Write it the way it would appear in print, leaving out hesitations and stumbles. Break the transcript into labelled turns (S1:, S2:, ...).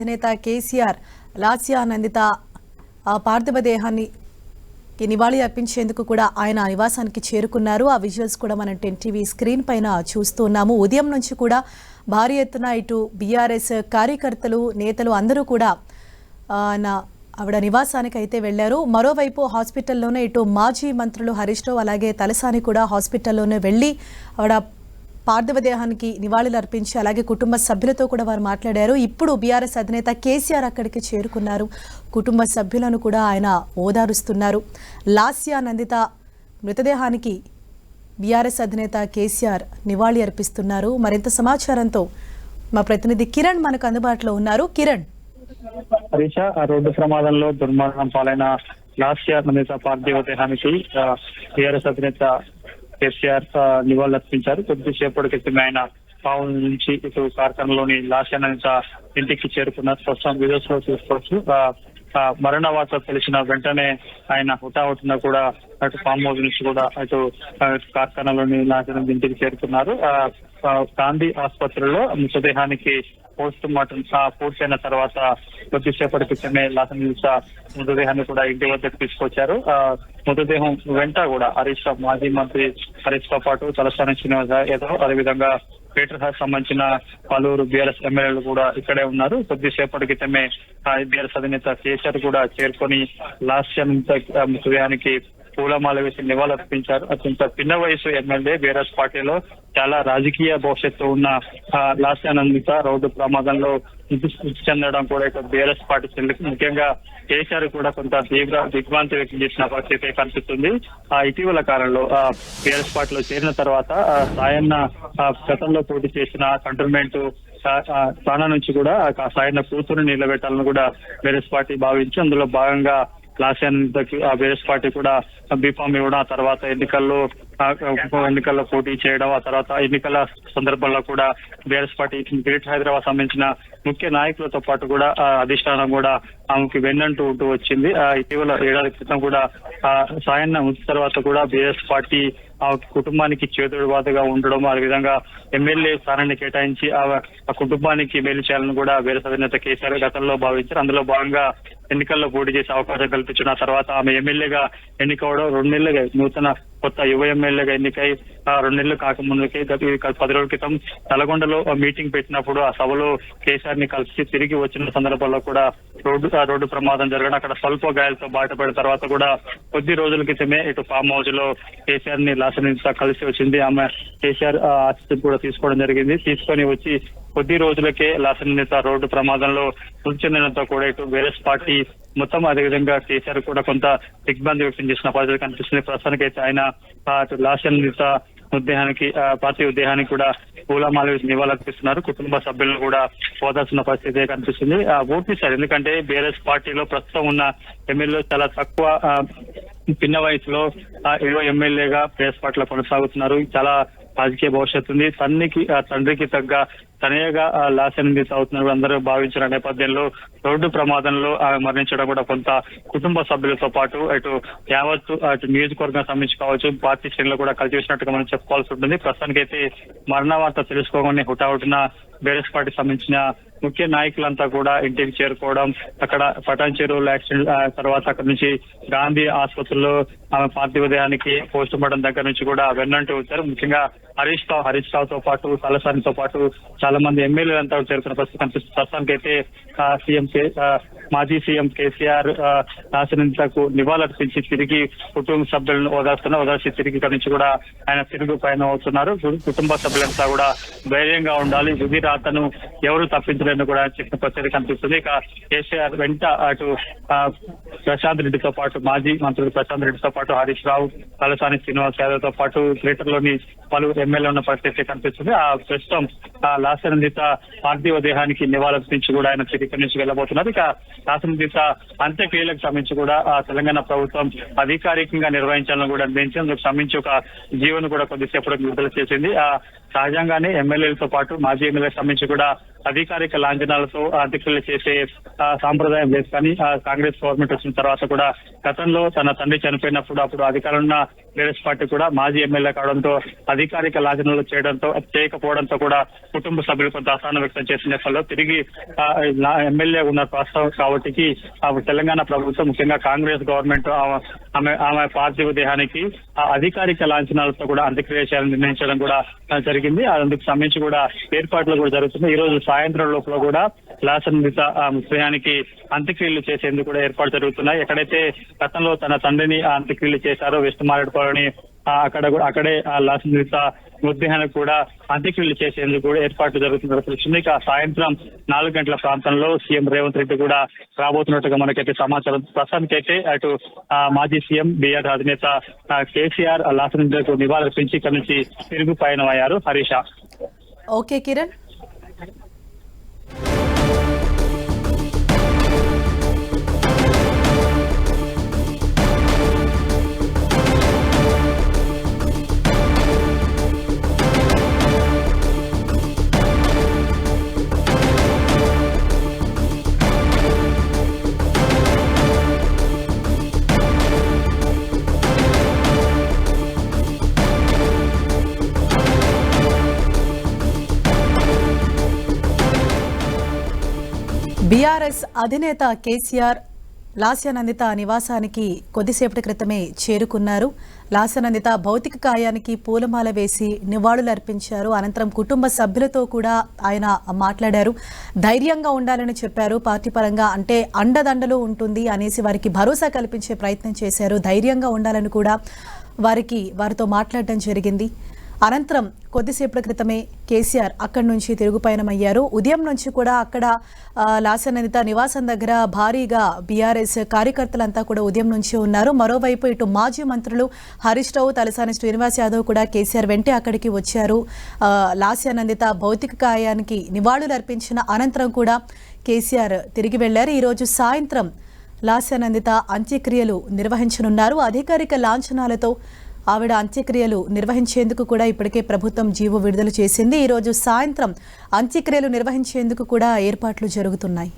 S1: అధినేత కేసీఆర్ లాస్యా నందిత పార్థివ దేహాన్ని నివాళి అర్పించేందుకు కూడా ఆయన నివాసానికి చేరుకున్నారు. ఆ విజువల్స్ కూడా మనం 10 టీవీ స్క్రీన్ పైన చూస్తున్నాము. ఉదయం నుంచి కూడా భారీ ఎత్తున ఇటు బీఆర్ఎస్ కార్యకర్తలు నేతలు అందరూ కూడా ఆవిడ నివాసానికి అయితే వెళ్లారు. మరోవైపు హాస్పిటల్లోనే ఇటు మాజీ మంత్రులు హరీష్ రావు అలాగే తలసాని కూడా హాస్పిటల్లోనే వెళ్లి ఆవిడ పార్థివ దేహానికి నివాళులు అర్పించి అలాగే కుటుంబ సభ్యులతో కూడా వారు మాట్లాడారు. ఇప్పుడు బీఆర్ఎస్ అధినేత కేసీఆర్ అక్కడికి చేరుకున్నారు. కుటుంబ సభ్యులను కూడా ఆయన ఓదారుస్తున్నారు. లాస్యా నందిత మృతదేహానికి బీఆర్ఎస్ అధినేత కేసీఆర్ నివాళి అర్పిస్తున్నారు. మరింత సమాచారంతో మా ప్రతినిధి కిరణ్ మనకు అందుబాటులో ఉన్నారు. కిరణ్,
S2: హరీష, రోడ్డు ప్రమాదంలో దుర్మరణం పాలైన లాస్యా నందిత పార్థివ దేహానికి టీఆర్ఎస్ అధినేత కేసీఆర్ నివాళులర్పించారు. కొద్దిసేపటి క్రితమే ఆయన పావుల నుంచి ఇటు కార్ఖానలోని లాస్యా నందిత ఇంటికి చేరుకున్నారు. ప్రస్తుతం వీడియోస్ లో చూసుకోవచ్చు. మరణ వార్త తెలిసిన వెంటనే ఆయన హుటాహుటిన కూడా అటు ఫామ్ హౌస్ నుంచి కూడా అటు కార్ఖానాలోని లాస్యా నందిత ఇంటికి చేరుకున్నారు. గాంధీ ఆసుపత్రిలో మృతదేహానికి పోస్ట్ మార్టం పూర్తయిన తర్వాత కొద్దిసేపటి క్రితమే లాస్యా నందిత మృతదేహాన్ని కూడా ఇంటి వద్దకు తీసుకొచ్చారు. మృతదేహం వెంట కూడా హరీష్ రావు, మాజీ మంత్రి హరీష్ తో పాటు తలసాని శ్రీనివాస్ యాదవ్, అదేవిధంగా పీటర్ హాస్ సంబంధించిన పలువురు బీఆర్ఎస్ ఎమ్మెల్యేలు కూడా ఇక్కడే ఉన్నారు. కొద్దిసేపటి క్రితమే బీఆర్ఎస్ అధినేత కేసీఆర్ కూడా చేరుకొని లాస్యా నందిత మృతదేహానికి పూలమాల వేసి నివాళులర్పించారు. అత్యంత చిన్న వయసు ఎమ్మెల్యే, బీఆర్ఎస్ పార్టీలో చాలా రాజకీయ భవిష్యత్తు ఉన్న లాస్యా నందిత రోడ్డు ప్రమాదంలో మృతి చెందడం కూడా ఇక బీఆర్ఎస్ పార్టీ చెల్లికి, ముఖ్యంగా కేసీఆర్ కూడా కొంత తీవ్ర దిగ్భ్రాంతి వ్యక్తం చేసిన పరిస్థితి కనిపిస్తుంది. ఇటీవల కాలంలో బీఆర్ఎస్ పార్టీలో చేరిన తర్వాత సాయన్న గతంలో పోటీ చేసిన కంటోన్మెంట్ స్థానం నుంచి కూడా సాయన్న కూతురు నిలబెట్టాలని కూడా బీఆర్ఎస్ పార్టీ భావించి అందులో భాగంగా లాస్యా నందితకి బీఆర్ఎస్ పార్టీ కూడా బీఫామ్ ఇవ్వడం, ఆ తర్వాత ఎన్నికల్లో పోటీ చేయడం, ఆ తర్వాత ఎన్నికల సందర్భంలో కూడా బీఆర్ఎస్ పార్టీ గ్రేటర్ హైదరాబాద్ సంబంధించిన ముఖ్య నాయకులతో పాటు కూడా అధిష్టానం కూడా ఆమెకి వెన్నంటూ ఉంటూ వచ్చింది. ఇటీవల ఏడాది క్రితం కూడా సాయన్న మృతి తర్వాత కూడా బీఆర్ఎస్ పార్టీ ఆ కుటుంబానికి చేదుడుబాటుగా ఉండడం, ఆ విధంగా ఎమ్మెల్యే స్థానాన్ని కేటాయించి ఆ కుటుంబానికి మేలు చేయాలని కూడా బీఆర్ఎస్ అధినేత కేసీఆర్ గతంలో భావించారు. అందులో భాగంగా ఎన్నికల్లో పోటీ చేసే అవకాశం కల్పించిన తర్వాత ఆమె ఎమ్మెల్యేగా ఎన్నికవడం, 2 నెలలుగా నూతన కొత్త యువ ఎమ్మెల్యేగా ఎన్నికై 2 నెలలు కాకముందుకే 10 రోజుల క్రితం నల్గొండలో మీటింగ్ పెట్టినప్పుడు ఆ సభలో కేసీఆర్ ని కలిసి తిరిగి వచ్చిన సందర్భంలో కూడా రోడ్డు ప్రమాదం జరగడం, అక్కడ స్వల్ప గాయాలతో బయటపడిన తర్వాత కూడా కొద్ది రోజుల క్రితమే ఇటు ఫామ్ హౌస్ లో కేసీఆర్ ని లాస్యా నందిత కలిసి వచ్చింది. ఆమె కేసీఆర్ ఆశీస్సులు కూడా తీసుకోవడం జరిగింది. తీసుకొని వచ్చి కొద్ది రోజులకే లాస్యా నందిత రోడ్డు ప్రమాదంలో మృతి చెందడంతో కూడా ఇటు బీఆర్ఎస్ పార్టీ మొత్తం, అదేవిధంగా కేసీఆర్ కూడా కొంత దిగ్భ్రాంతి వ్యక్తం చేసిన పరిస్థితి కనిపిస్తుంది. ప్రస్తుతానికి అయితే ఆయన లాస్యా నందిత మృతదేహానికి పార్థివ దేహానికి కూడా పూలమాల వేసి నివాళులర్పిస్తున్నారు. కుటుంబ సభ్యులను కూడా ఓదాల్సిన పరిస్థితి కనిపిస్తుంది. ఓట్నిస్తారు, ఎందుకంటే బీఆర్ఎస్ పార్టీలో ప్రస్తుతం ఉన్న ఎమ్మెల్యేలు చాలా తక్కువ చిన్న వయసులో యువ ఎమ్మెల్యేగా బీఆర్ఎస్ పార్టీలో కొనసాగుతున్నారు. చాలా రాజకీయ భవిష్యత్తు ఉంది. తండ్రికి తగ్గ తనయగా లాస్యా నందిత అవుతున్నారు అందరూ భావించిన నేపథ్యంలో రోడ్డు ప్రమాదంలో మరణించడం కూడా కొంత కుటుంబ సభ్యులతో పాటు అటు యావత్తు అటు నియోజకవర్గం సంబంధించి కావచ్చు పార్టీ శ్రేణులు కూడా కలిసి వచ్చినట్టుగా మనం చెప్పుకోవాల్సి ఉంటుంది. ప్రస్తుతానికైతే మరణ వార్త తెలుసుకోగానే హుటాహుటిన బీఆర్ఎస్ పార్టీ సంబంధించిన ముఖ్య నాయకులంతా కూడా ఇంటికి చేరుకోవడం, అక్కడ పటాన్ చెరువులో యాక్సిడెంట్ తర్వాత అక్కడ నుంచి గాంధీ ఆసుపత్రిలో ఆమె పార్థివ దేహానికి పోస్ట్ మార్టం దగ్గర నుంచి కూడా వెన్నంటూ వచ్చారు. ముఖ్యంగా హరీష్ రావుతో పాటు తలసానితో పాటు చాలా మంది ఎమ్మెల్యేలంతా చేరుకున్న పరిస్థితి కనిపిస్తుంది. ప్రస్తుతానికైతే మాజీ సీఎం కేసీఆర్ లాస్యా నందితకు నివాళులర్పించి తిరిగి కుటుంబ సభ్యులను ఓదార్చి తిరిగి ఇక్కడి నుంచి కూడా ఆయన తిరుగు పయనం అవుతున్నారు. కుటుంబ సభ్యులంతా కూడా ధైర్యంగా ఉండాలి, విధి రాతను ఎవరు తప్పించలేని కూడా చెప్పిన పరిస్థితి కనిపిస్తుంది. ఇక కేసీఆర్ వెంట అటు ప్రశాంత్ రెడ్డితో పాటు మాజీ మంత్రులు ప్రశాంత్ రెడ్డితో పాటు హరీష్ రావు, తలసాని శ్రీనివాస్ యాదవ్ తో పాటు గ్రేటర్ లోని పలు ఎమ్మెల్యే ఉన్న పరిస్థితి కనిపిస్తుంది. ప్రస్తుతం లాస్యా నందిత పార్థివ దేహానికి నివాళులర్పించి కూడా ఆయన ఇక్కడి నుంచి వెళ్ళబోతున్నారు. ఇక లాస్యా నందిత అంత్యక్రియలకు సంబంధించి కూడా తెలంగాణ ప్రభుత్వం అధికారికంగా నిర్వహించాలని కూడా నిర్ణయించి అందుకు సంబంధించి ఒక జీవోను కూడా కొద్దిసేపటికి విడుదల చేసింది. సహజంగానే ఎమ్మెల్యేలతో పాటు మాజీ ఎమ్మెల్యేలకు సంబంధించి కూడా అధికారిక లాంఛనాలతో అంత్యక్రియలు చేసే సాంప్రదాయం లేదు. కానీ కాంగ్రెస్ గవర్నమెంట్ వచ్చిన తర్వాత కూడా గతంలో తన తండ్రి చనిపోయినప్పుడు అప్పుడు అధికారంలో ఉన్న టీఆర్ఎస్ పార్టీ కూడా మాజీ ఎమ్మెల్యే కావడంతో అధికారిక లాంఛనాలు చేయకపోవడంతో కూడా కుటుంబ సభ్యులు కొంత అసహనం వ్యక్తం చేసిన నేపథ్యంలో తిరిగి ఎమ్మెల్యే ఉన్న వాస్తవం కాబట్టి తెలంగాణ ప్రభుత్వం ముఖ్యంగా కాంగ్రెస్ గవర్నమెంట్ ఆమె పార్థివ దేహానికి అధికారిక లాంఛనాలతో కూడా అంత్యక్రియ చేయాలని నిర్ణయించడం కూడా జరిగింది. అందుకు సంబంధించి కూడా ఏర్పాట్లు కూడా జరుగుతున్నాయి. ఈ రోజు సాయంత్రం లోపల కూడా లాసన్విత మృతదేహానికి అంత్యక్రియలు చేసేందుకు కూడా ఏర్పాటు జరుగుతున్నాయి. ఎక్కడైతే గతంలో తన తండ్రిని అంత్యక్రియలు చేశారో వెస్ట్ మారేడుపాలని అక్కడే లాసన్విత మృతదేహానికి కూడా అంత్యక్రియలు చేసేందుకు కూడా ఏర్పాట్లు జరుగుతున్నట్టు ఇక సాయంత్రం 4 గంటల ప్రాంతంలో సీఎం రేవంత్ రెడ్డి కూడా రాబోతున్నట్టుగా మనకైతే సమాచారం. ప్రస్తుతానికైతే అటు మాజీ సీఎం బీఆర్ అధినేత కేసీఆర్ లాసన్వితకు నివాళులర్పించి ఇక్కడ నుంచి తిరుగు పయనమయ్యారు. హరీష.
S1: ఓకే కిరణ్. బీఆర్ఎస్ అధినేత కేసీఆర్ లాస్యానందిత నివాసానికి కొద్దిసేపటి క్రితమే చేరుకున్నారు. లాస్యానందిత భౌతిక కాయానికి పూలమాల వేసి నివాళులర్పించారు. అనంతరం కుటుంబ సభ్యులతో కూడా ఆయన మాట్లాడారు. ధైర్యంగా ఉండాలని చెప్పారు. పార్టీ పరంగా అంటే అండదండలు ఉంటుంది అనేసి వారికి భరోసా కల్పించే ప్రయత్నం చేశారు. ధైర్యంగా ఉండాలని కూడా వారితో మాట్లాడడం జరిగింది. అనంతరం కొద్దిసేపటి క్రితమే కేసీఆర్ అక్కడి నుంచి తిరుగుపయనమయ్యారు. ఉదయం నుంచి కూడా అక్కడ లాసనందిత నివాసం దగ్గర భారీగా బీఆర్ఎస్ కార్యకర్తలంతా కూడా ఉదయం నుంచి ఉన్నారు. మరోవైపు ఇటు మాజీ మంత్రులు హరీష్ రావు, తలసాని శ్రీనివాస్ యాదవ్ కూడా కేసీఆర్ వెంటే అక్కడికి వచ్చారు. లాస్యానందిత భౌతిక కాయానికి నివాళులు అర్పించిన అనంతరం కూడా కేసీఆర్ తిరిగి వెళ్లారు. ఈరోజు సాయంత్రం లాస్యానందిత అంత్యక్రియలు నిర్వహించనున్నారు. అధికారిక లాంఛనాలతో ఆవిడ అంత్యక్రియలు నిర్వహించేందుకు కూడా ఇప్పటికే ప్రభుత్వం జీవో విడుదల చేసింది. ఈరోజు సాయంత్రం అంత్యక్రియలు నిర్వహించేందుకు కూడా ఏర్పాట్లు జరుగుతున్నాయి.